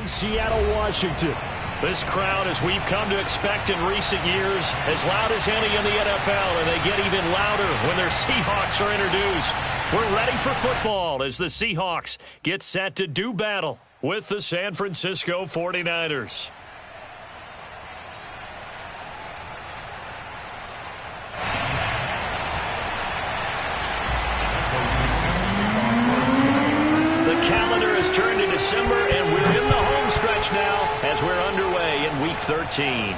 in Seattle, Washington. This crowd, as we've come to expect in recent years, as loud as any in the NFL, and they get even louder when their Seahawks are introduced. We're ready for football as the Seahawks get set to do battle with the San Francisco 49ers. The calendar has turned to December, and we're in the home stretch now as we're underway in Week 13.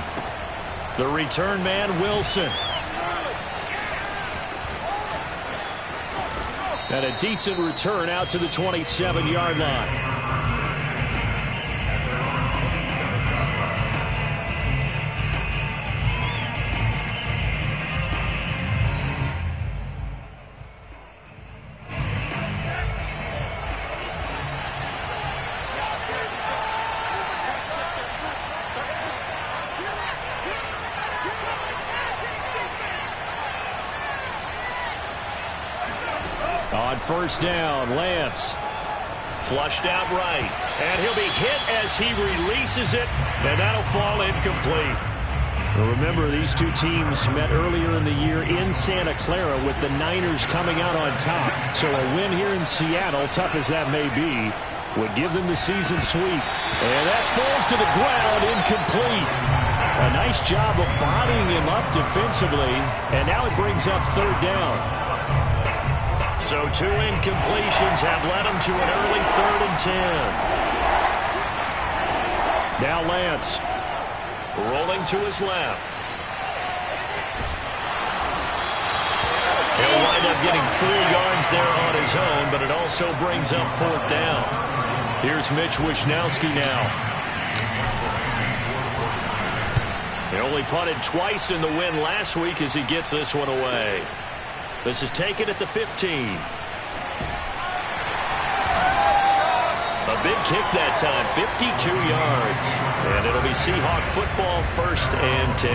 The return man, Wilson. And a decent return out to the 27-yard line. On first down, Lance. Flushed out right. And he'll be hit as he releases it, and that'll fall incomplete. Well, remember, these two teams met earlier in the year in Santa Clara with the Niners coming out on top. So a win here in Seattle, tough as that may be, would give them the season sweep. And that falls to the ground, incomplete. A nice job of bodying him up defensively, and now it brings up third down. So two incompletions have led him to an early 3rd and 10. Now Lance rolling to his left. He'll wind up getting 4 yards there on his own, but it also brings up 4th down. Here's Mitch Wishnowsky now. He only punted twice in the win last week as he gets this one away. This is taken at the 15. A big kick that time, 52 yards. And it'll be Seahawk football, 1st and 10.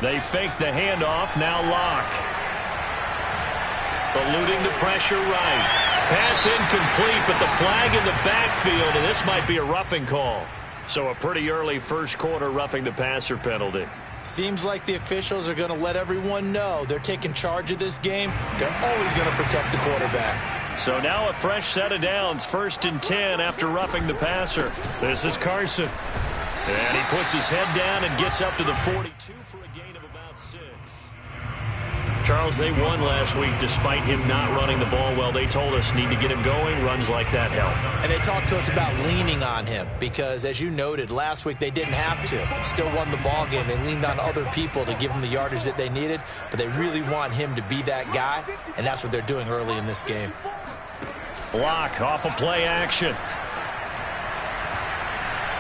They fake the handoff, now Locke. Eluding the pressure right. Pass incomplete, but the flag in the backfield, and this might be a roughing call. So a pretty early first quarter roughing the passer penalty. Seems like the officials are going to let everyone know they're taking charge of this game. They're always going to protect the quarterback. So now a fresh set of downs, 1st and 10 after roughing the passer. This is Carson. And he puts his head down and gets up to the 42 for a gain of about 6. Charles, they won last week despite him not running the ball well. They told us need to get him going. Runs like that help. And they talked to us about leaning on him because, as you noted, last week they didn't have to. Still won the ball game. They leaned on other people to give them the yardage that they needed, but they really want him to be that guy, and that's what they're doing early in this game. Block off of play action.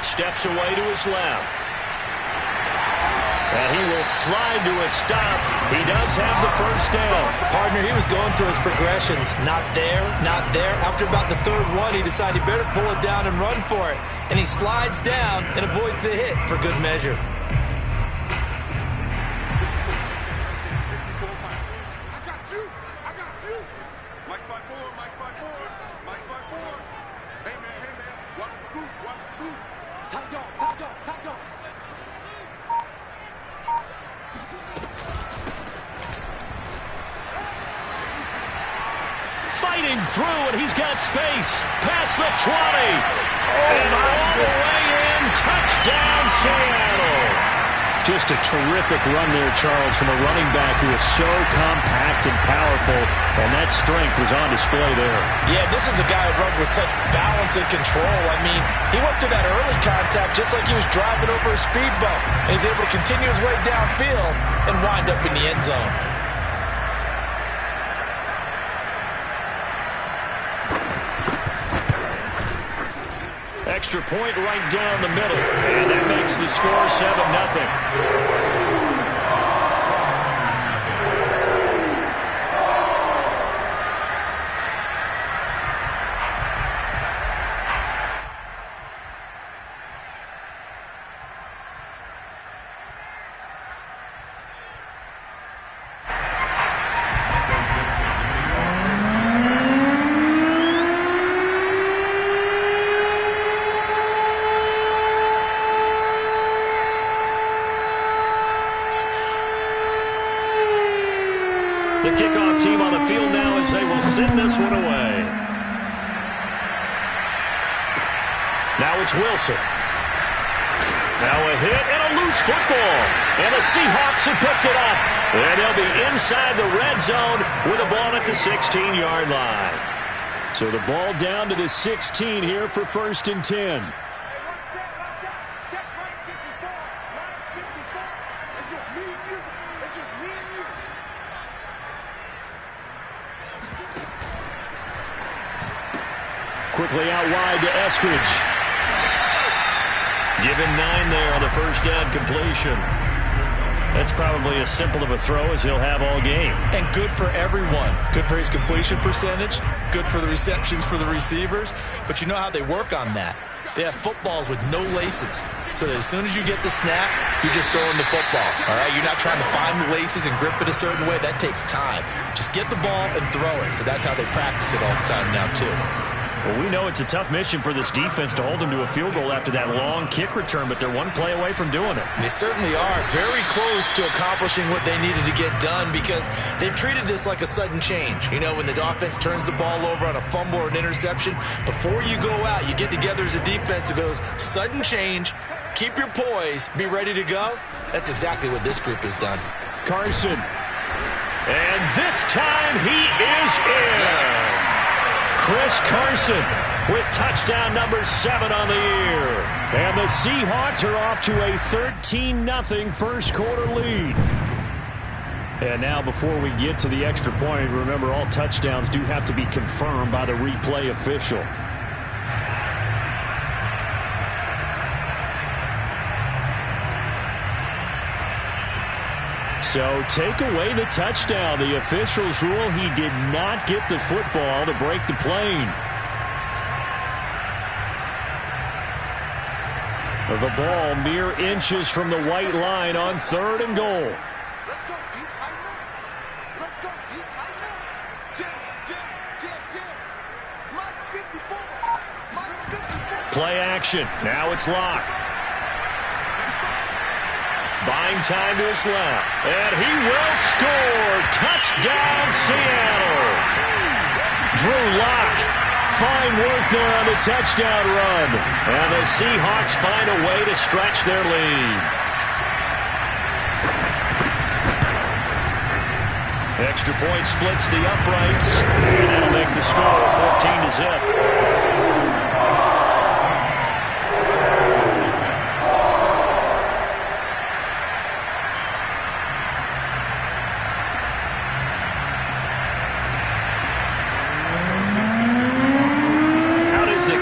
Steps away to his left. And he will slide to a stop. He does have the first down. Partner, he was going through his progressions. Not there, not there. After about the 3rd one, he decided he better pull it down and run for it. And he slides down and avoids the hit for good measure. Fighting through, and he's got space. Past the 20. And all the way in. Touchdown, Seattle. Just a terrific run there, Charles, from a running back who is so compact and powerful, and that strength was on display there. Yeah, this is a guy who runs with such balance and control. I mean, he went through that early contact just like he was driving over a speed bump, and he's able to continue his way downfield and wind up in the end zone. Extra point right down the middle, and that makes the score 7-0. kickoff team on the field now as they will send this one away. Now it's Wilson. Now a hit and a loose football. And the Seahawks have picked it up. And they'll be inside the red zone with the ball at the 16-yard line. So the ball down to the 16 here for 1st and 10. Quickly out wide to Eskridge. Give him 9 there on the first down completion. That's probably as simple of a throw as he'll have all game. And good for everyone. Good for his completion percentage. Good for the receptions for the receivers. But you know how they work on that. They have footballs with no laces. So that as soon as you get the snap, you're just throwing the football. All right? You're not trying to find the laces and grip it a certain way. That takes time. Just get the ball and throw it. So that's how they practice it all the time now, too. Well, we know it's a tough mission for this defense to hold them to a field goal after that long kick return, but they're one play away from doing it. They certainly are very close to accomplishing what they needed to get done because they've treated this like a sudden change. You know, when the offense turns the ball over on a fumble or an interception, before you go out, you get together as a defense and go, sudden change, keep your poise, be ready to go. That's exactly what this group has done. Carson. And this time he is in. Yes. Chris Carson with touchdown number 7 on the year. And the Seahawks are off to a 13-0 first quarter lead. And now before we get to the extra point, remember all touchdowns do have to be confirmed by the replay official. So take away the touchdown. The officials rule he did not get the football to break the plane. The ball mere inches from the white line on 3rd and goal. Let's go, D, tighten up. Let's go, D, tighten up. Jim. Mike 54. Mike 54. Play action. Now it's Locke. Buying time to his left. And he will score. Touchdown, Seattle. Drew Lock. Fine work there on the touchdown run. And the Seahawks find a way to stretch their lead. Extra point splits the uprights. And that'll make the score 14-0.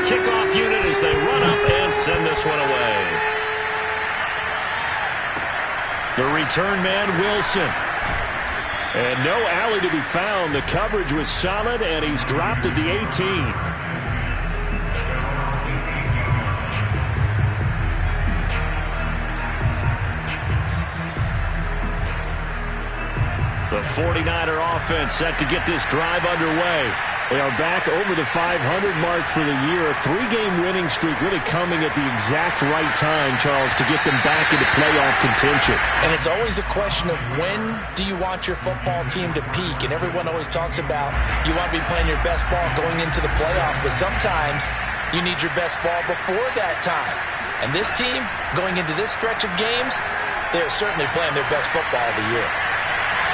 Kickoff unit as they run up and send this one away. The return man, Wilson. And no alley to be found. The coverage was solid, and he's dropped at the 18. The 49er offense set to get this drive underway. They are back over the 500 mark for the year. A 3-game winning streak really coming at the exact right time, Charles, to get them back into playoff contention. And it's always a question of when do you want your football team to peak? And everyone always talks about you want to be playing your best ball going into the playoffs, but sometimes you need your best ball before that time. And this team, going into this stretch of games, they're certainly playing their best football of the year.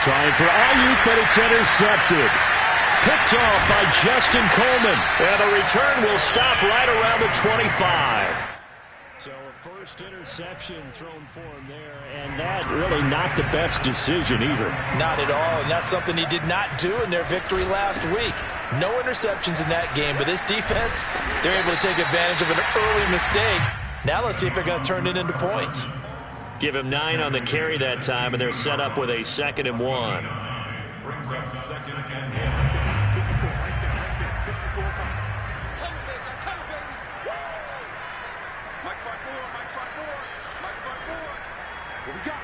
Trying for Ayuk, but it's intercepted. Picked off by Justin Coleman. And the return will stop right around the 25. So a first interception thrown for him there, and that really not the best decision either. Not at all, and that's something he did not do in their victory last week. No interceptions in that game, but this defense, they're able to take advantage of an early mistake. Now let's see if they're going to turn it into points. Give him 9 on the carry that time, and they're set up with a 2nd and 1. Brings up 2nd and 1. What we got?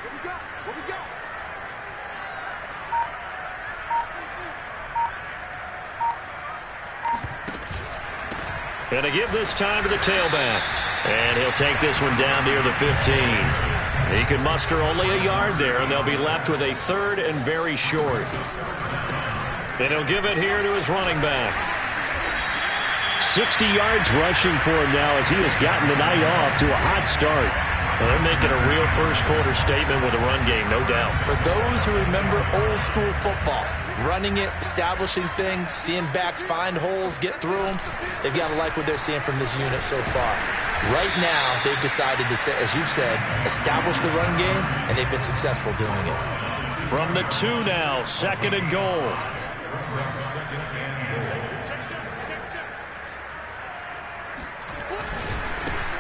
And to give this time to the tailback. And he'll take this one down near the 15. He can muster only a yard there, and they'll be left with a 3rd and very short. And he'll give it here to his running back. 60 yards rushing for him now as he has gotten the night off to a hot start. Well, they're making a real first-quarter statement with a run game, no doubt. For those who remember old-school football, running it, establishing things, seeing backs find holes, get through them, they've got to like what they're seeing from this unit so far. Right now, they've decided to, as you've said, establish the run game, and they've been successful doing it. From the 2 now, 2nd and goal.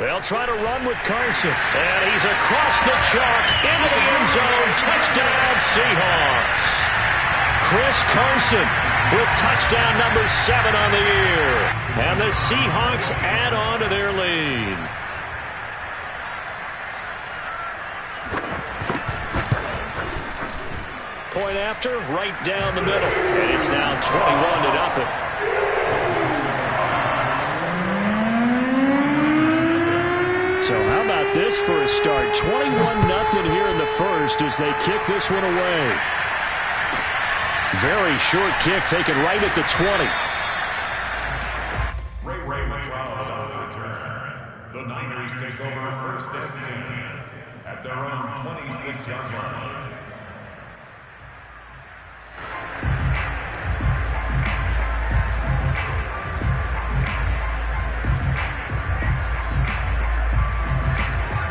They'll try to run with Carson. And he's across the chalk into the end zone. Touchdown, Seahawks. Chris Carson with touchdown number 7 on the year. And the Seahawks add on to their lead. Point after, right down the middle. And it's now 21-0. So how about this for a start? 21-0 here in the first as they kick this one away. Very short kick taken right at the 20. Ray McLeod on the return. The Niners take over 1st and 10 at their own 26-yard line.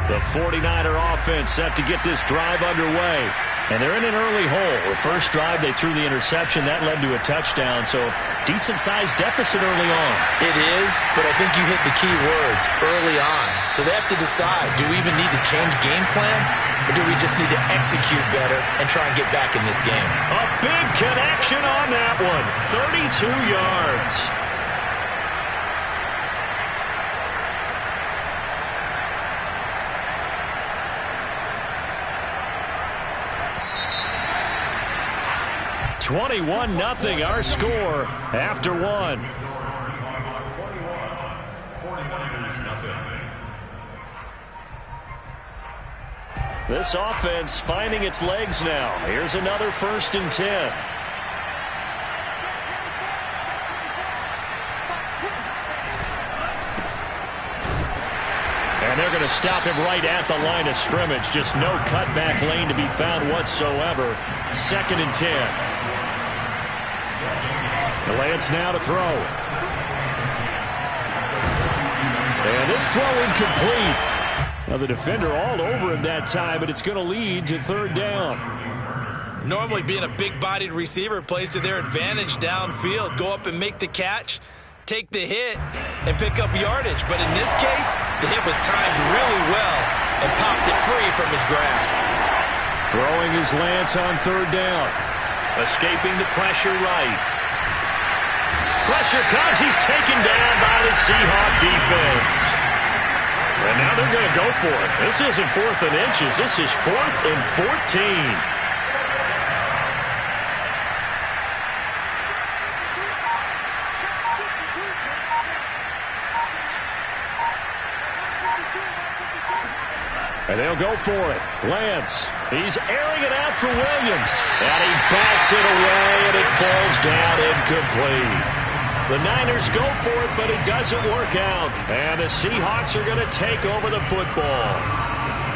The 49er offense set to get this drive underway. And they're in an early hole. The first drive, they threw the interception. That led to a touchdown. So decent-sized deficit early on. It is, but I think you hit the key words, early on. So they have to decide, do we even need to change game plan? Or do we just need to execute better and try and get back in this game? A big connection on that one. 32 yards. (21-0) our score after 1. This offense finding its legs now. Here's another 1st and 10. And they're going to stop him right at the line of scrimmage. Just no cutback lane to be found whatsoever. 2nd and 10. Lance now to throw. And this throw incomplete. Now the defender all over him that time, but it's going to lead to 3rd down. Normally being a big-bodied receiver plays to their advantage downfield. Go up and make the catch, take the hit, and pick up yardage. But in this case, the hit was timed really well and popped it free from his grasp. Throwing his Lance on 3rd down. Escaping the pressure right. Pressure comes. He's taken down by the Seahawk defense. And now they're going to go for it. This isn't 4th and inches. This is 4th and 14. And they'll go for it. Lance, he's airing it out for Williams. And he bats it away, and it falls down incomplete. The Niners go for it, but it doesn't work out. And the Seahawks are going to take over the football.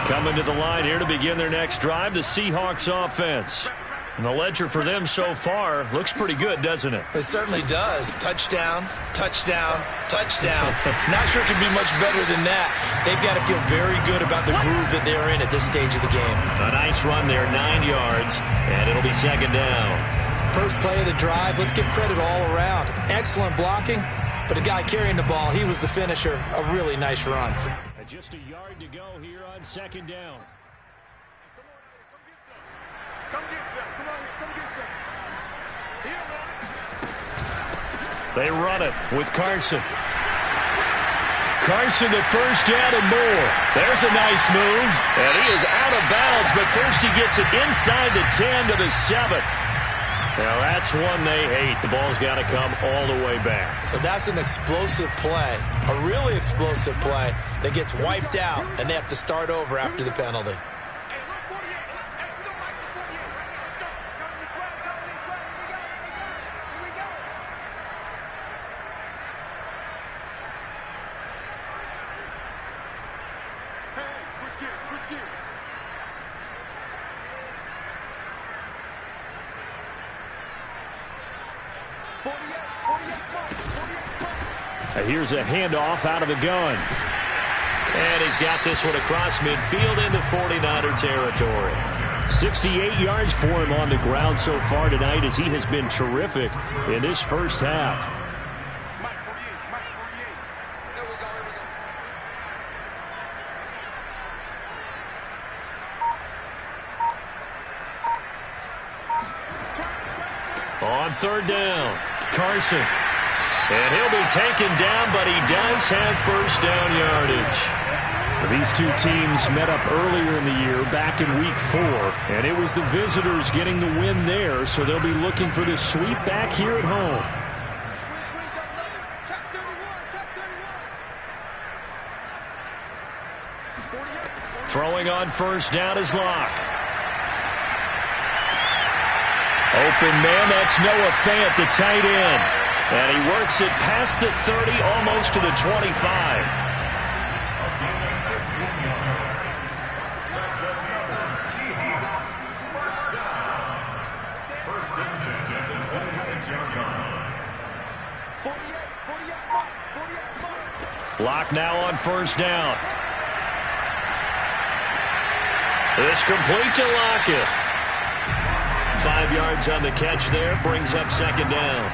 Coming to the line here to begin their next drive, the Seahawks offense. And the ledger for them so far looks pretty good, doesn't it? It certainly does. Touchdown, touchdown, touchdown. Not sure it can be much better than that. They've got to feel very good about the groove that they're in at this stage of the game. A nice run there, 9 yards, and it'll be 2nd down. First play of the drive, let's give credit all around. Excellent blocking, but the guy carrying the ball, he was the finisher. A really nice run. Just a yard to go here on 2nd down. Come get some. Come on, come get some. Here, man. They run it with Carson. Carson the 1st down and more. There's a nice move. And he is out of bounds, but first he gets it inside the 10 to the 7. Now that's one they hate. The ball's got to come all the way back. So that's an explosive play, a really explosive play that gets wiped out, and they have to start over after the penalty. Switch gears. Here's a handoff out of the gun. And he's got this one across midfield into 49er territory. 68 yards for him on the ground so far tonight as he has been terrific in this first half. Mike 48, Mike 48. There we go, On third down, Carson. And he'll be taken down, but he does have first down yardage. These two teams met up earlier in the year, back in week 4, and it was the visitors getting the win there, so they'll be looking for the sweep back here at home. Squeeze that lever. Check 31, check 31. 48. Throwing on first down is Locke. Open man, that's Noah Fant, the tight end. And he works it past the 30, almost to the 25. Locke now on first down. It's complete to Lockett. 5 yards on the catch there, brings up second down.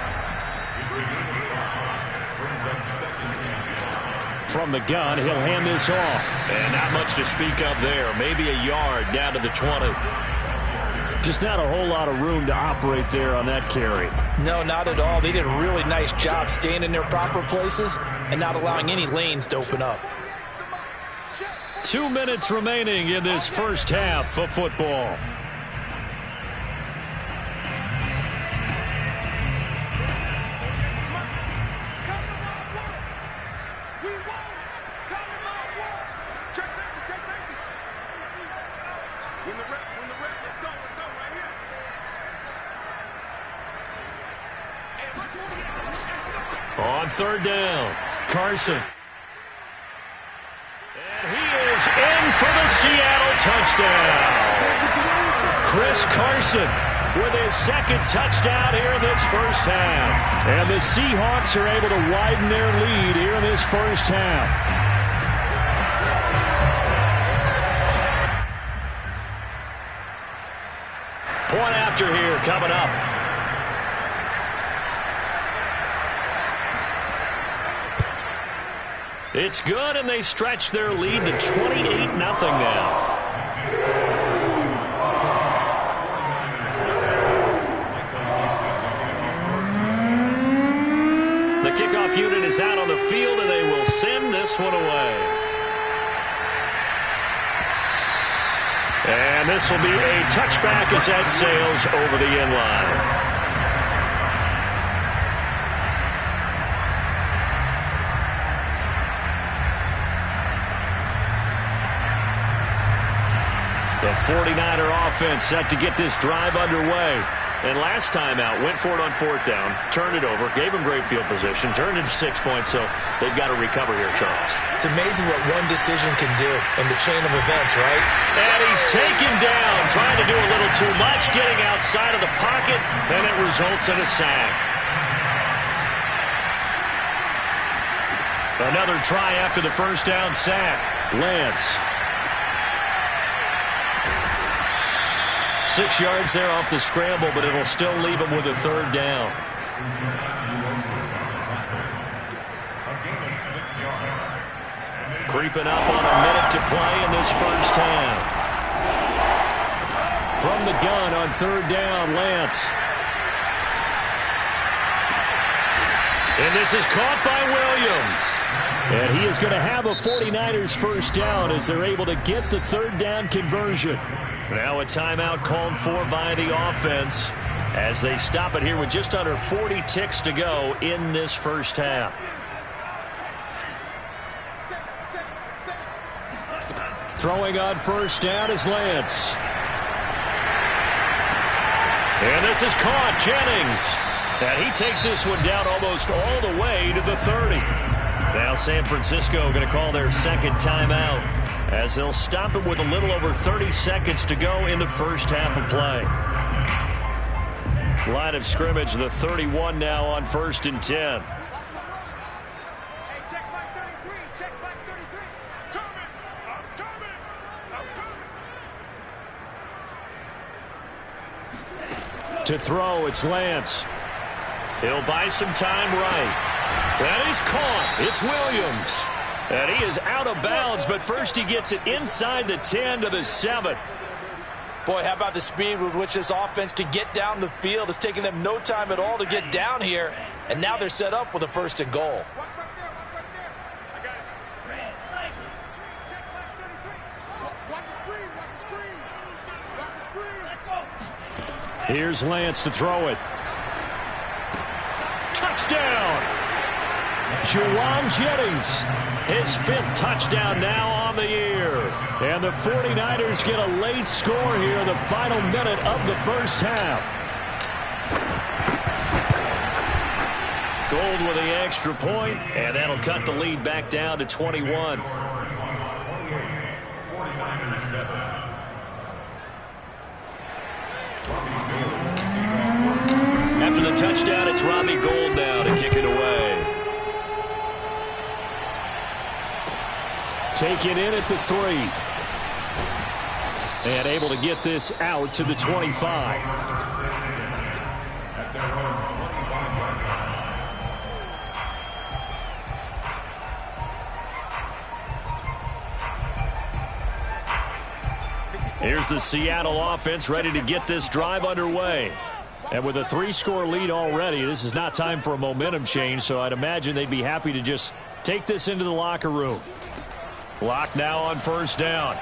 From the gun, he'll hand this off. And not much to speak of there. Maybe a yard down to the 20. Just not a whole lot of room to operate there on that carry. No, not at all. They did a really nice job staying in their proper places and not allowing any lanes to open up. 2 minutes remaining in this first half of football. On third down, Carson. And he is in for the Seattle touchdown. Chris Carson with his second touchdown here in this first half. And the Seahawks are able to widen their lead here in this first half. Point after here coming up. It's good, and they stretch their lead to 28-0 now. The kickoff unit is out on the field, and they will send this one away. And this will be a touchback as that sails over the end line. The 49er offense set to get this drive underway. And last time out, went for it on fourth down, turned it over, gave them great field position, turned it 6 points, so they've got to recover here, Charles. It's amazing what one decision can do in the chain of events, right? And he's taken down, trying to do a little too much, getting outside of the pocket, and it results in a sack. Another try after the first down sack. Lance. 6 yards there off the scramble, but it'll still leave him with a third down. Creeping up on a minute to play in this first half. From the gun on third down, Lance. And this is caught by Williams. And he is going to have a 49ers first down as they're able to get the third down conversion. Now a timeout called for by the offense as they stop it here with just under 40 ticks to go in this first half. Throwing on first down is Lance. And this is caught, Jennings. And he takes this one down almost all the way to the 30. Now San Francisco going to call their second timeout as they'll stop it with a little over 30 seconds to go in the first half of play. Line of scrimmage, the 31 now on 1st and 10. To throw, it's Lance. He'll buy some time right. That is caught. It's Williams. And he is out of bounds, but first he gets it inside the 10 to the 7. Boy, how about the speed with which this offense can get down the field? It's taking them no time at all to get down here. And now they're set up with a 1st and goal. Here's Lance to throw it. Touchdown! Juwan Jennings, his 5th touchdown now on the year. And the 49ers get a late score here in the final minute of the first half. Gold with the extra point, and that'll cut the lead back down to 21. 49ers 7. After the touchdown, it's Robbie Gould now to kick it away. Taken in at the 3. And able to get this out to the 25. At their own 25-yard line. Here's the Seattle offense ready to get this drive underway. And with a 3-score lead already, this is not time for a momentum change, so I'd imagine they'd be happy to just take this into the locker room. Lock now on 1st down.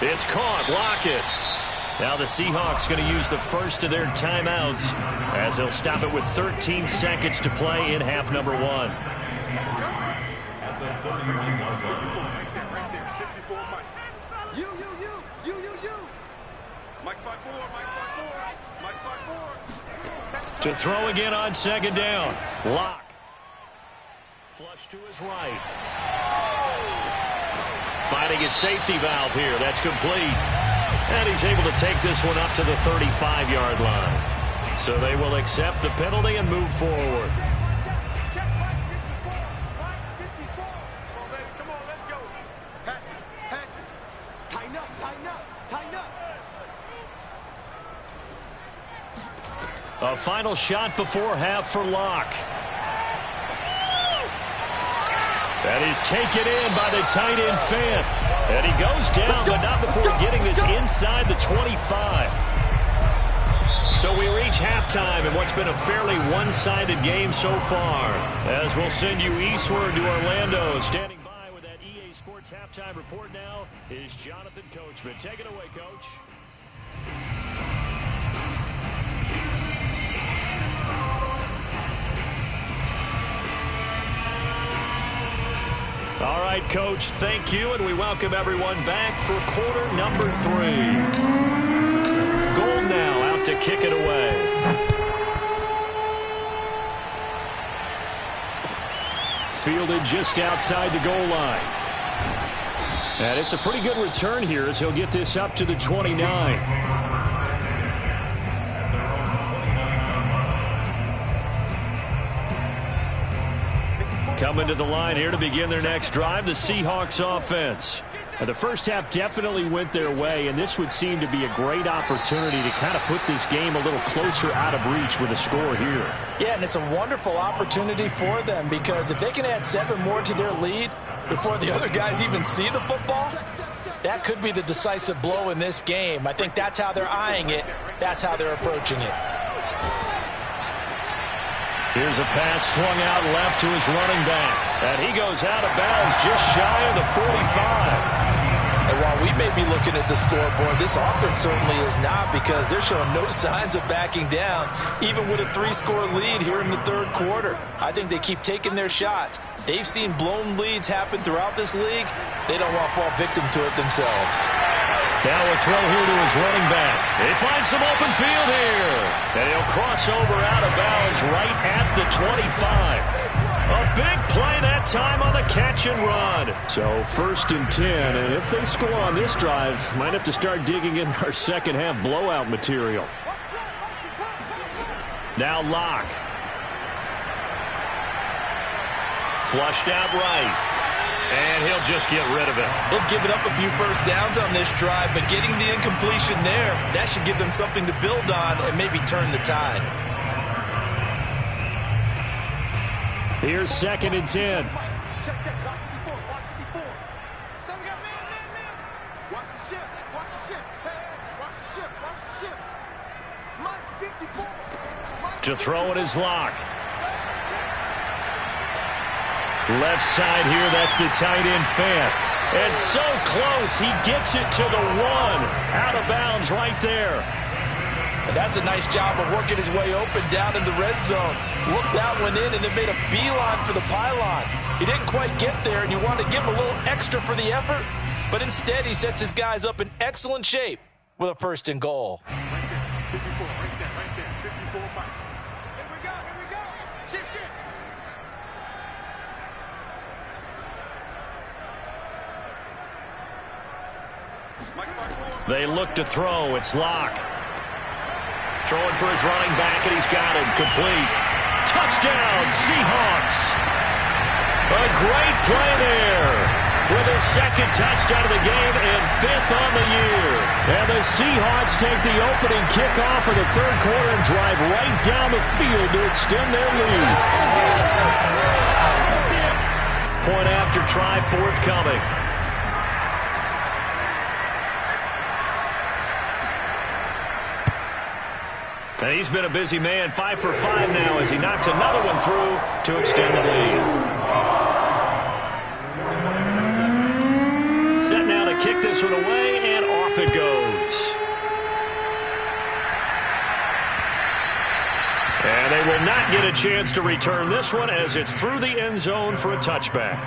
It's caught. Lockett. Now the Seahawks going to use the first of their timeouts as they'll stop it with 13 seconds to play in half number 1. At the 31-yard line. To throw again on 2nd down. Lock. Flush to his right. Finding his safety valve here. That's complete. And he's able to take this one up to the 35-yard line. So they will accept the penalty and move forward. A final shot before half for Locke. That is taken in by the tight end Fant. And he goes down, but not before getting this inside the 25. So we reach halftime in what's been a fairly one-sided game so far. As we'll send you eastward to Orlando. Standing by with that EA Sports halftime report now is Jonathan Coachman. Take it away, Coach. All right, Coach, thank you, and we welcome everyone back for quarter number 3. Gould now out to kick it away. Fielded just outside the goal line. And it's a pretty good return here as he'll get this up to the 29. Coming to the line here to begin their next drive, the Seahawks offense. And the first half definitely went their way, and this would seem to be a great opportunity to kind of put this game a little closer out of reach with a score here. Yeah, and it's a wonderful opportunity for them because if they can add 7 more to their lead before the other guys even see the football, that could be the decisive blow in this game. I think that's how they're eyeing it. That's how they're approaching it. Here's a pass swung out left to his running back. And he goes out of bounds just shy of the 45. And while we may be looking at the scoreboard, this offense certainly is not because they're showing no signs of backing down, even with a 3-score lead here in the 3rd quarter. I think they keep taking their shots. They've seen blown leads happen throughout this league. They don't want to fall victim to it themselves. Now a throw here to his running back. They find some open field here. And he'll cross over out of bounds right at the 25. A big play that time on the catch and run. So 1st and 10, and if they score on this drive, might have to start digging in our second half blowout material. Now Locke. Flushed out right. And he'll just get rid of it. They've given up a few first downs on this drive, but getting the incompletion there, that should give them something to build on and maybe turn the tide. Here's 2nd and 10. Check. Watch 54. So we got man. Watch the ship. Hey, watch the ship. Mine's 54. To throw it is Locke. Left side here, that's the tight end Fant. And so close, he gets it to the 1. Out of bounds right there. And that's a nice job of working his way open down in the red zone. Looked that one in and it made a beeline for the pylon. He didn't quite get there, and you want to give him a little extra for the effort, but instead he sets his guys up in excellent shape with a 1st and goal. Right there. 54, right there. 54, Mike. Here we go. Shit. They look to throw. It's Locke. Throwing for his running back, and he's got it. Complete. Touchdown, Seahawks. A great play there. With his 2nd touchdown of the game and 5th on the year. And the Seahawks take the opening kickoff of the 3rd quarter and drive right down the field to extend their lead. Point after try forthcoming. And he's been a busy man, 5 for 5 now as he knocks another one through to extend the lead. Set now to kick this one away, and off it goes. And they will not get a chance to return this one as it's through the end zone for a touchback.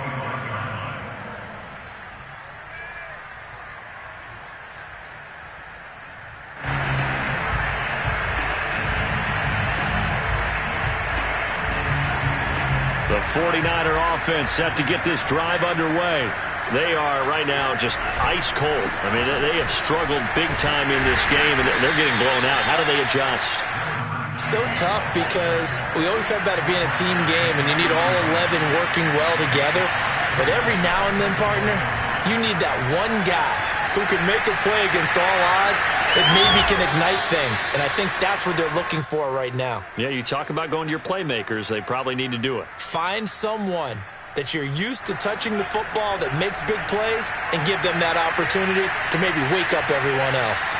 The 49er offense set to get this drive underway. They are right now just ice cold. I mean, they have struggled big time in this game, and they're getting blown out. How do they adjust? So tough because we always talk about it being a team game, and you need all 11 working well together. But every now and then, partner, you need that one guy who can make a play against all odds that maybe can ignite things. And I think that's what they're looking for right now. Yeah, you talk about going to your playmakers. They probably need to do it. Find someone that you're used to touching the football that makes big plays and give them that opportunity to maybe wake up everyone else.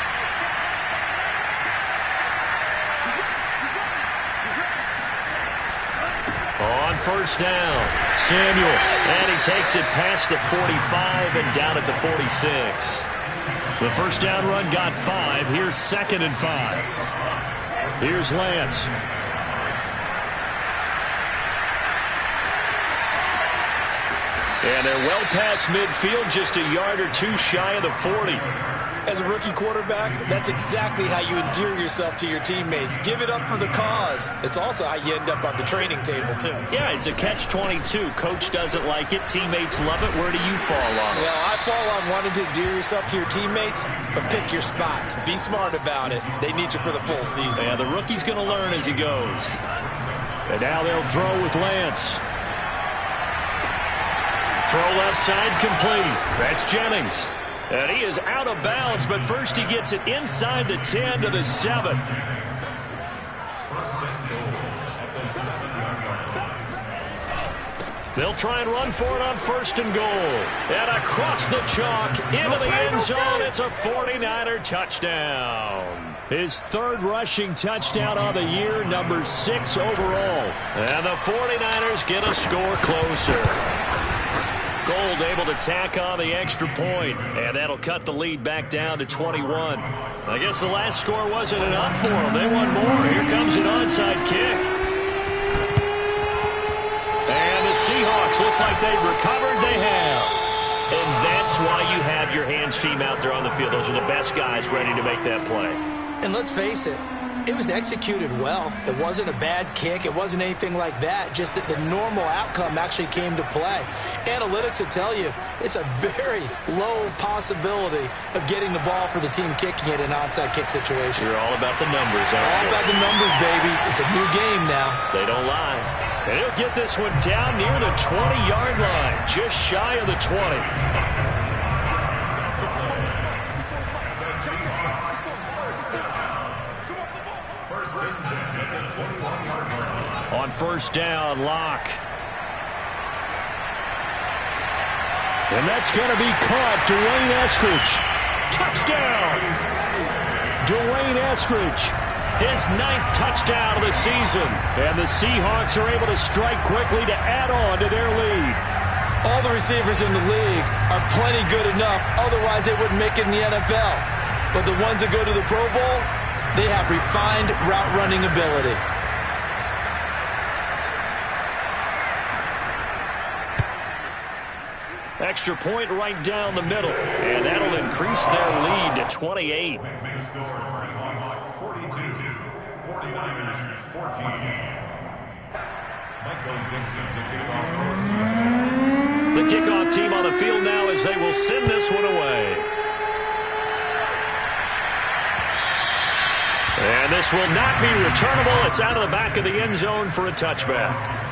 On 1st down, Samuel, and he takes it past the 45 and down at the 46. The 1st down run got 5. Here's 2nd and 5. Here's Lance. And they're well past midfield, just a yard or 2 shy of the 40. As a rookie quarterback, that's exactly how you endear yourself to your teammates. Give it up for the cause. It's also how you end up on the training table, too. Yeah, it's a catch-22. Coach doesn't like it. Teammates love it. Where do you fall on it? Well, I fall on wanting to endear yourself to your teammates, but pick your spots. Be smart about it. They need you for the full season. Yeah, the rookie's going to learn as he goes. And now they'll throw with Lance. Throw left side complete. That's Jennings. And he is out of bounds, but first he gets it inside the 10 to the 7. They'll try and run for it on 1st and goal. And across the chalk, into the end zone, it's a 49er touchdown. His 3rd rushing touchdown of the year, number 6 overall. And the 49ers get a score closer. Gold able to tack on the extra point, and that'll cut the lead back down to 21. I guess the last score wasn't enough for them. They want more. Here comes an onside kick. And the Seahawks, looks like they've recovered. They have. And that's why you have your hands team out there on the field. Those are the best guys ready to make that play. And let's face it, It was executed well. It wasn't a bad kick. It wasn't anything like that. Just that the normal outcome actually came to play. Analytics will tell you it's a very low possibility of getting the ball for the team kicking it in an onside kick situation. You're all about the numbers, aren't you? All about the numbers, baby. It's a new game now. They don't lie. And he'll get this one down near the 20-yard line, just shy of the 20. On first down, Locke. And that's going to be caught. Dwayne Eskridge. Touchdown! Dwayne Eskridge. His 9th touchdown of the season. And the Seahawks are able to strike quickly to add on to their lead. All the receivers in the league are plenty good enough. Otherwise, they wouldn't make it in the NFL. But the ones that go to the Pro Bowl, they have refined route running ability. Extra point right down the middle. And that'll increase their lead to 28. Big score, Seahawks 42, 49ers 14. Michael Dixon, the kickoff for Seattle. The kickoff team on the field now as they will send this one away. And this will not be returnable. It's out of the back of the end zone for a touchback.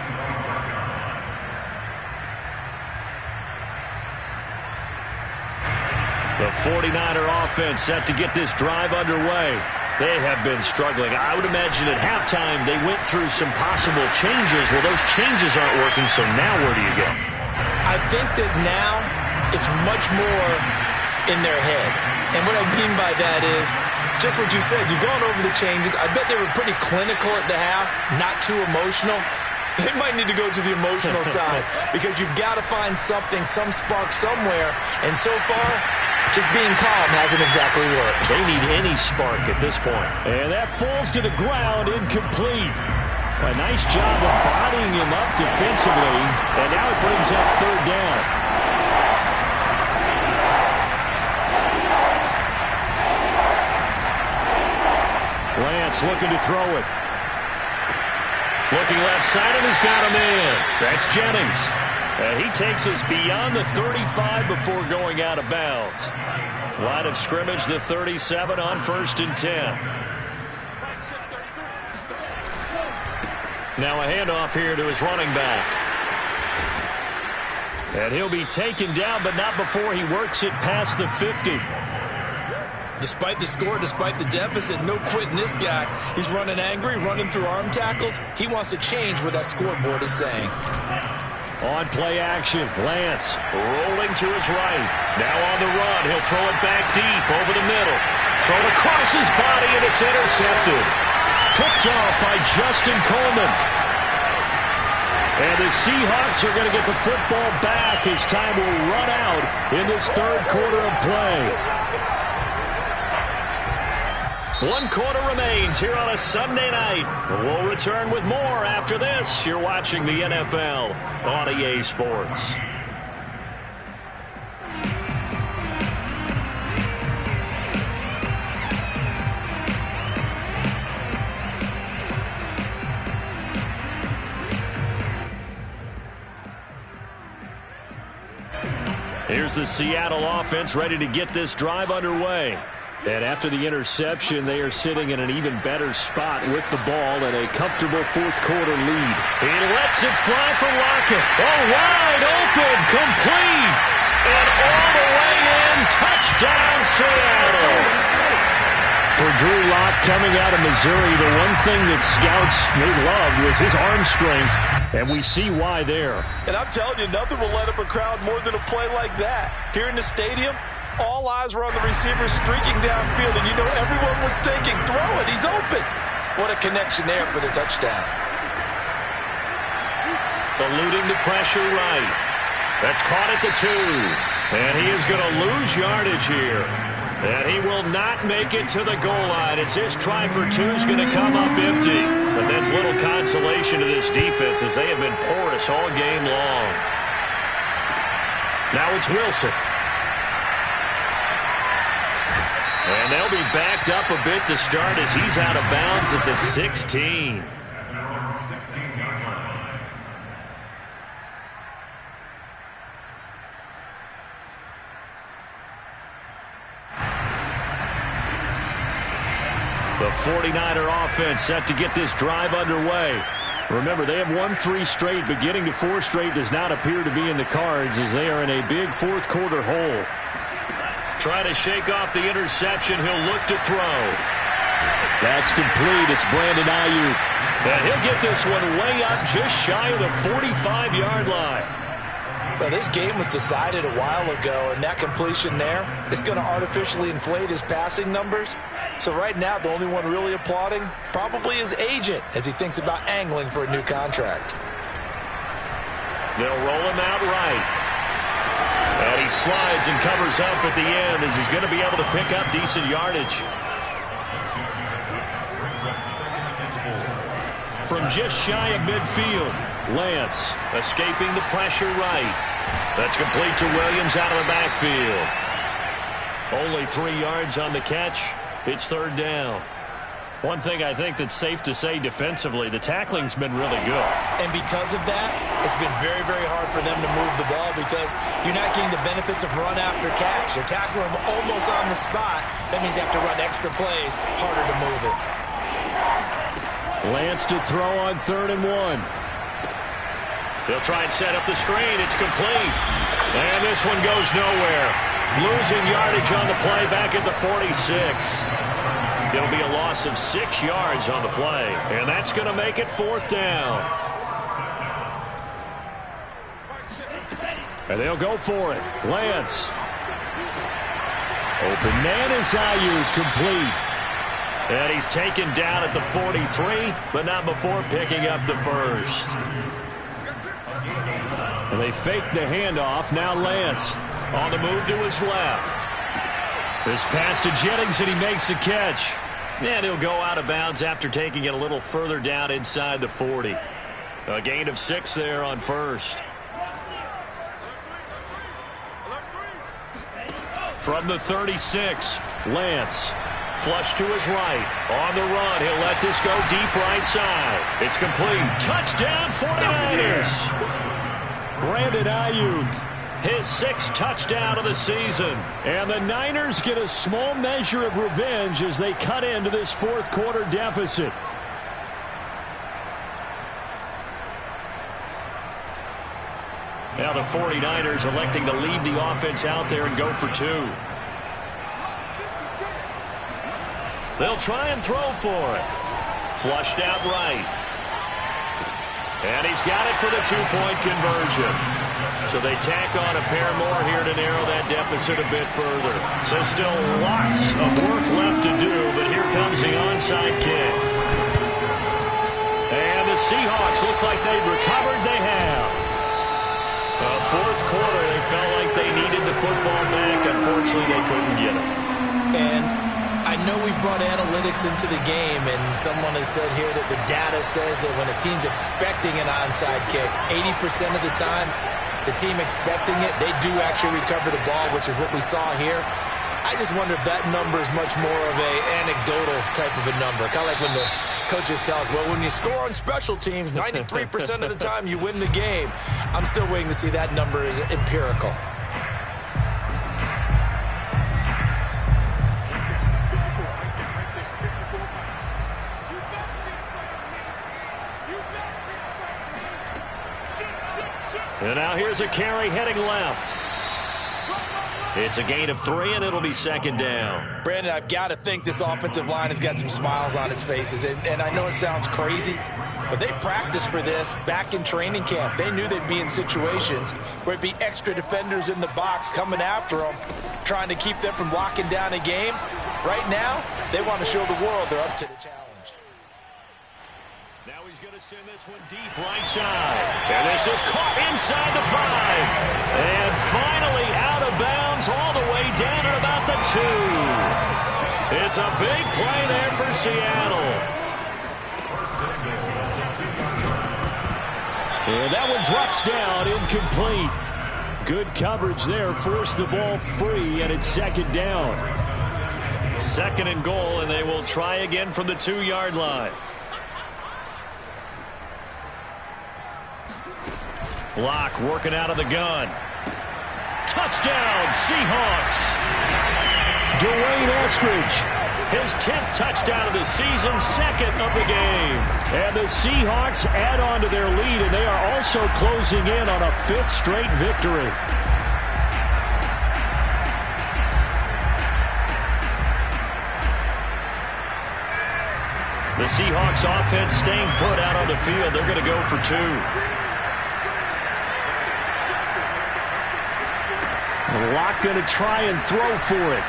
The 49er offense set to get this drive underway. They have been struggling. I would imagine at halftime they went through some possible changes. Well, those changes aren't working, so now where do you go? I think that now it's much more in their head. And what I mean by that is just what you said. You've gone over the changes. I bet they were pretty clinical at the half, not too emotional. They might need to go to the emotional side because you've got to find something, some spark somewhere. And so far, just being calm hasn't exactly worked. They need any spark at this point. And that falls to the ground, incomplete. A nice job of bodying him up defensively. And now it brings up third down. Lance looking to throw it. Looking left side, and he's got him in. That's Jennings. And he takes us beyond the 35 before going out of bounds. Line of scrimmage, the 37 on 1st and 10. Now a handoff here to his running back. And he'll be taken down, but not before he works it past the 50. Despite the score, despite the deficit, no quitting this guy. He's running angry, running through arm tackles. He wants to change what that scoreboard is saying. On play action, Lance rolling to his right. Now on the run, he'll throw it back deep over the middle. Thrown across his body, and it's intercepted. Picked off by Justin Coleman. And the Seahawks are going to get the football back as time will run out in this third quarter of play. 1 quarter remains here on a Sunday night. We'll return with more after this. You're watching the NFL on EA Sports. Here's the Seattle offense ready to get this drive underway. And after the interception, they are sitting in an even better spot with the ball and a comfortable fourth quarter lead. He lets it fly for Lockett. Oh, wide open, complete. And all the way in, touchdown Seattle. For Drew Lock coming out of Missouri, the one thing that scouts they loved was his arm strength, and we see why there. And I'm telling you, nothing will light up a crowd more than a play like that. Here in the stadium, all eyes were on the receiver streaking downfield, and you know everyone was thinking, throw it, he's open. What a connection there for the touchdown. Eluding the pressure right. That's caught at the 2. And he is going to lose yardage here. And he will not make it to the goal line. It's his try for 2 is going to come up empty. But that's little consolation to this defense as they have been porous all game long. Now it's Wilson. And they'll be back backed up a bit to start as he's out of bounds at the 16. At their own 16-yard line. The 49er offense set to get this drive underway. Remember, they have won 3 straight, but getting to 4 straight does not appear to be in the cards as they are in a big fourth quarter hole. Trying to shake off the interception. He'll look to throw. That's complete. It's Brandon Ayuk. And he'll get this one way up just shy of the 45-yard line. Well, this game was decided a while ago, and that completion there is going to artificially inflate his passing numbers. So right now, the only one really applauding probably his agent as he thinks about angling for a new contract. They'll roll him out right. And he slides and covers up at the end as he's going to be able to pick up decent yardage. From just shy of midfield, Lance escaping the pressure right. That's complete to Williams out of the backfield. Only 3 yards on the catch. It's third down. One thing I think that's safe to say defensively, the tackling's been really good. And because of that, it's been very, very hard for them to move the ball because you're not getting the benefits of run after catch. You're tackling them almost on the spot. That means you have to run extra plays, harder to move it. Lance to throw on 3rd and 1. They'll try and set up the screen. It's complete. And this one goes nowhere. Losing yardage on the play back at the 46. It'll be a loss of 6 yards on the play. And that's going to make it 4th down. And they'll go for it. Lance. Open man is Ayuk, complete. And he's taken down at the 43, but not before picking up the first. And they fake the handoff. Now Lance on the move to his left. This pass to Jennings, and he makes the catch. And he'll go out of bounds after taking it a little further down inside the 40. A gain of 6 there on first. From the 36, Lance. Flush to his right. On the run. He'll let this go deep right side. It's complete. Touchdown 49ers. Brandon Ayuk. His 6th touchdown of the season. And the Niners get a small measure of revenge as they cut into this fourth quarter deficit. Now the 49ers electing to lead the offense out there and go for 2. They'll try and throw for it. Flushed out right. And he's got it for the 2-point conversion. So they tack on a pair more here to narrow that deficit a bit further. So still lots of work left to do, but here comes the onside kick. And the Seahawks, looks like they've recovered. They have. Fourth quarter, they felt like they needed the football back. Unfortunately, they couldn't get it. And I know we brought analytics into the game, and someone has said here that the data says that when a team's expecting an onside kick, 80% of the time, the team expecting it, they do actually recover the ball, which is what we saw here. I just wonder if that number is much more of a anecdotal type of a number. Kind of like when the coaches tell us, well, when you score on special teams, 93% of the time you win the game. I'm still waiting to see that number is empirical. And now here's a carry heading left. It's a gain of 3, and it'll be 2nd down. Brandon, I've got to think this offensive line has got some smiles on its faces. And I know it sounds crazy, but they practiced for this back in training camp. They knew they'd be in situations where it'd be extra defenders in the box coming after them, trying to keep them from locking down a game. Right now, they want to show the world they're up to the challenge. Now he's going to send this one deep right side. And this is caught inside the 5. And finally out of bounds all the way down at about the 2. It's a big play there for Seattle. And that one drops down, incomplete. Good coverage there, forced the ball free, and it's 2nd down. 2nd and goal, and they will try again from the 2-yard line. Locke working out of the gun. Touchdown, Seahawks. Dwayne Eskridge. His 10th touchdown of the season, 2nd of the game. And the Seahawks add on to their lead, and they are also closing in on a 5th straight victory. The Seahawks offense staying put out on the field. They're going to go for 2. Locke going to try and throw for it.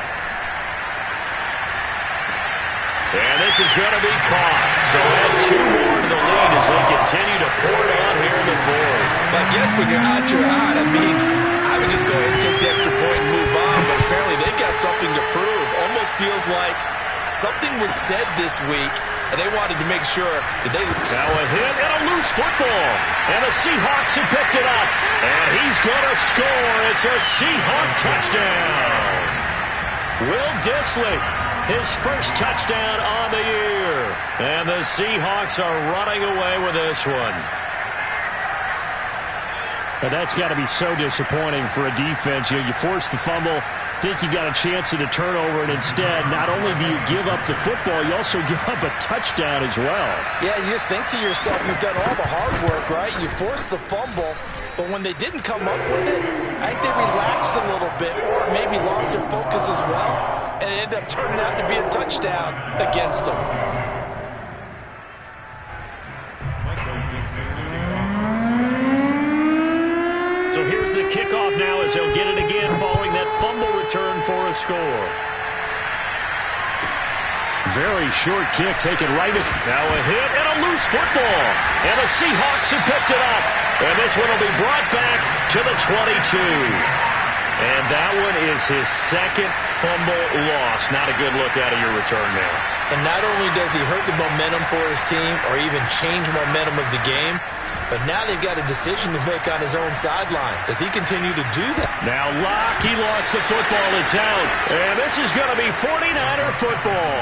And this is going to be caught. So add 2 more to the lead as they continue to pour it on here in the 4th. Well, I guess when you're hot, you're hot. I mean, I would just go ahead and take the extra point and move on. But apparently they've got something to prove. Almost feels like something was said this week, and they wanted to make sure that they... Now a hit and a loose football. And the Seahawks have picked it up. And he's going to score. It's a Seahawk touchdown. Will Dissly. His first touchdown on the year. And the Seahawks are running away with this one. But that's got to be so disappointing for a defense. You force the fumble, think you got a chance at a turnover, and instead, not only do you give up the football, you also give up a touchdown as well. Yeah, you just think to yourself, you've done all the hard work, right? You forced the fumble, but when they didn't come up with it, I think they relaxed a little bit or maybe lost their focus as well. And it ended up turning out to be a touchdown against them. So here's the kickoff now as they'll get it again following that fumble return for a score. Very short kick taken right at... Now a hit and a loose football. And the Seahawks have picked it up. And this one will be brought back to the 22. And that one is his 2nd fumble loss. Not a good look out of your return now. And not only does he hurt the momentum for his team or even change momentum of the game, but now they've got a decision to make on his own sideline. Does he continue to do that? Now Locke, he lost the football. It's out. And this is going to be 49er football.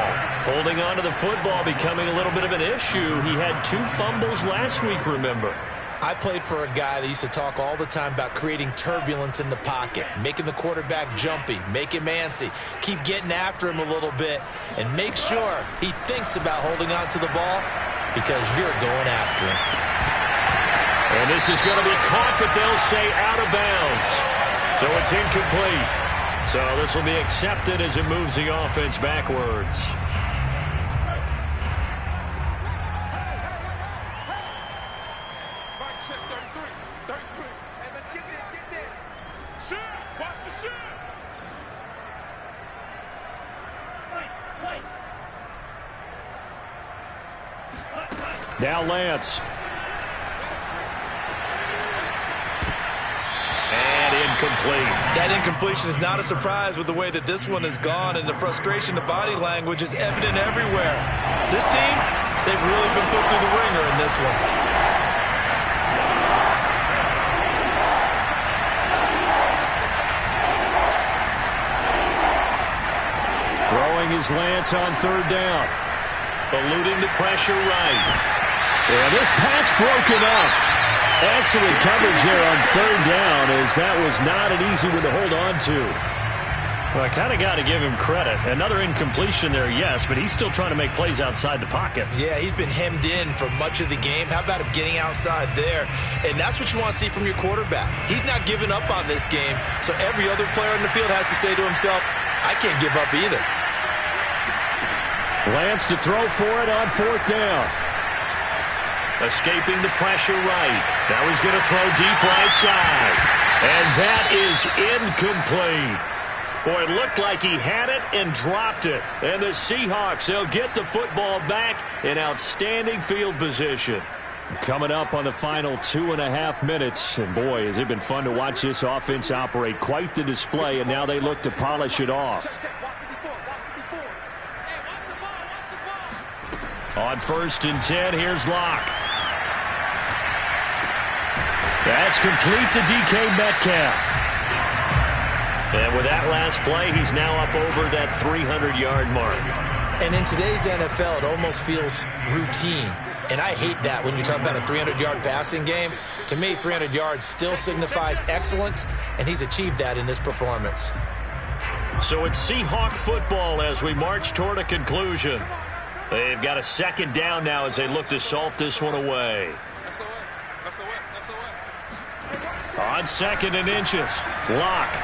Holding on to the football becoming a little bit of an issue. He had 2 fumbles last week, remember. I played for a guy that used to talk all the time about creating turbulence in the pocket, making the quarterback jumpy, make him antsy, keep getting after him a little bit, and make sure he thinks about holding on to the ball because you're going after him. And this is going to be caught, but they'll say out of bounds. So it's incomplete. So this will be accepted as it moves the offense backwards. Now Lance. And incomplete. That incompletion is not a surprise with the way that this one has gone, and the frustration, the body language is evident everywhere. This team, they've really been put through the ringer in this one. Throwing his Lance on 3rd down. Eluding the pressure right. And this pass broken up. Excellent coverage there on 3rd down, as that was not an easy one to hold on to. Well, I kind of got to give him credit. Another incompletion there, yes, but he's still trying to make plays outside the pocket. Yeah, he's been hemmed in for much of the game. How about him getting outside there? And that's what you want to see from your quarterback. He's not giving up on this game, so every other player in the field has to say to himself, I can't give up either. Lance to throw for it on 4th down. Escaping the pressure right. Now he's going to throw deep right side. And that is incomplete. Boy, it looked like he had it and dropped it. And the Seahawks, they'll get the football back in outstanding field position. Coming up on the final 2.5 minutes. And boy, has it been fun to watch this offense operate. Quite the display, and now they look to polish it off. On 1st and 10, here's Locke. That's complete to DK Metcalf. And with that last play, he's now up over that 300-yard mark. And in today's NFL, it almost feels routine. And I hate that when you talk about a 300-yard passing game. To me, 300 yards still signifies excellence, and he's achieved that in this performance. So it's Seahawk football as we march toward a conclusion. They've got a second down now as they look to salt this one away. On 2nd and inches, Locke.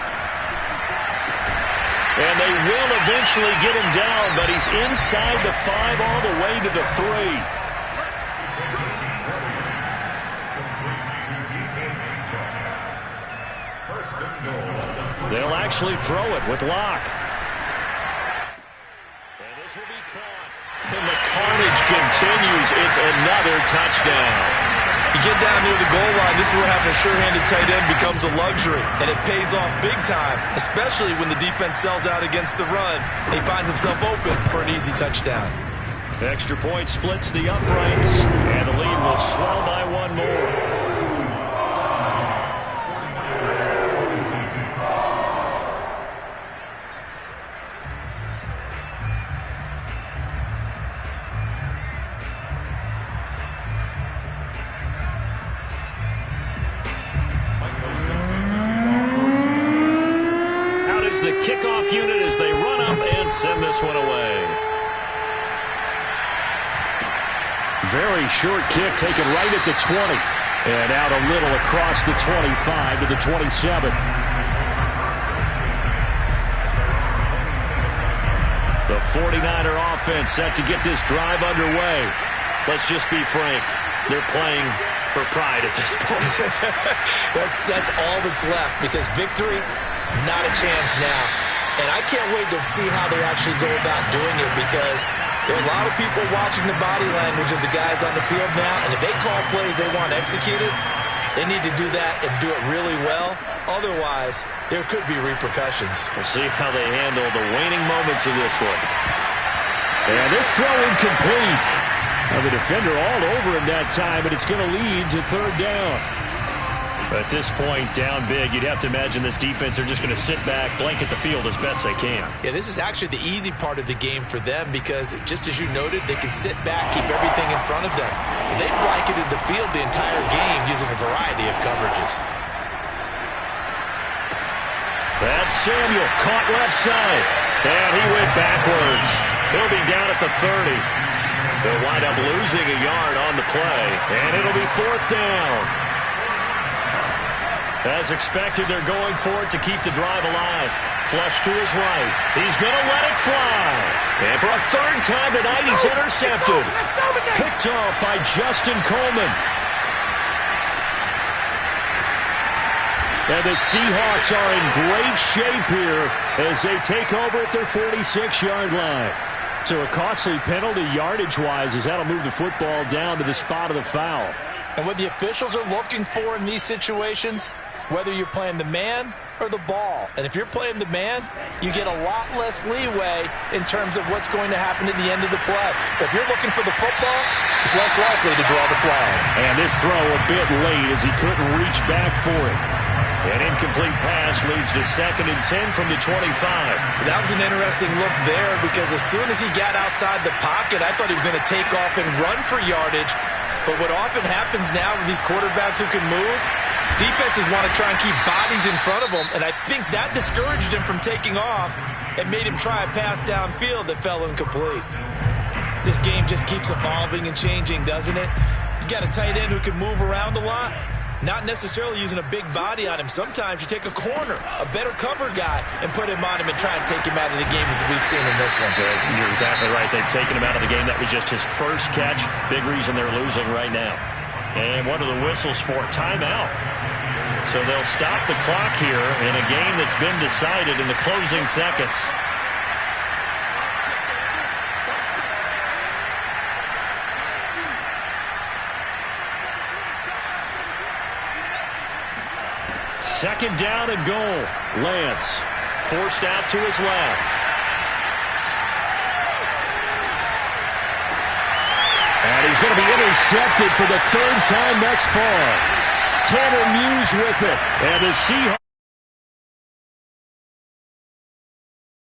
And they will eventually get him down, but he's inside the 5 all the way to the 3. They'll actually throw it with Locke. And this will be caught. And the carnage continues. It's another touchdown. You get down near the goal line, this is where having a sure-handed tight end becomes a luxury, and it pays off big time, especially when the defense sells out against the run. He finds himself open for an easy touchdown. Extra point splits the uprights, and the lead will swell by 1 more. The kickoff unit as they run up and send this one away. Very short kick taken right at the 20. And out a little across the 25 to the 27. The 49er offense set to get this drive underway. Let's just be frank. They're playing for pride at this point. That's all that's left, because victory, not a chance now. And I can't wait to see how they actually go about doing it, because there are a lot of people watching the body language of the guys on the field now, and if they call plays they want executed, they need to do that and do it really well. Otherwise, there could be repercussions. We'll see how they handle the waning moments of this one. And this throw incomplete. The defender all over him that time, but it's going to lead to 3rd down. At this point, down big, you'd have to imagine this defense are just going to sit back, blanket the field as best they can. Yeah, this is actually the easy part of the game for them, because just as you noted, they can sit back, keep everything in front of them. But they blanketed the field the entire game using a variety of coverages. That's Samuel, caught left side. And he went backwards. He'll be down at the 30. They'll wind up losing a yard on the play, and it'll be 4th down. As expected, they're going for it to keep the drive alive. Flush to his right. He's going to let it fly. And for a 3rd time tonight, he's intercepted. Picked off by Justin Coleman. And the Seahawks are in great shape here as they take over at their 46-yard line. So a costly penalty yardage-wise, as that'll move the football down to the spot of the foul. And what the officials are looking for in these situations, whether you're playing the man or the ball. And if you're playing the man, you get a lot less leeway in terms of what's going to happen at the end of the play. But if you're looking for the football, it's less likely to draw the flag. And this throw a bit late as he couldn't reach back for it. An incomplete pass leads to 2nd and 10 from the 25. That was an interesting look there, because as soon as he got outside the pocket, I thought he was going to take off and run for yardage. But what often happens now with these quarterbacks who can move, defenses want to try and keep bodies in front of them, and I think that discouraged him from taking off and made him try a pass downfield that fell incomplete. This game just keeps evolving and changing, doesn't it? You got a tight end who can move around a lot, not necessarily using a big body on him. Sometimes you take a corner, a better cover guy, and put him on him and try and take him out of the game, as we've seen in this one. You're exactly right. They've taken him out of the game. That was just his first catch. Big reason they're losing right now. And what are the whistles for? Timeout. So they'll stop the clock here in a game that's been decided in the closing seconds. Second down and goal. Lance forced out to his left. And he's going to be intercepted for the 3rd time thus far. Tanner Muse with it. And the Seahawks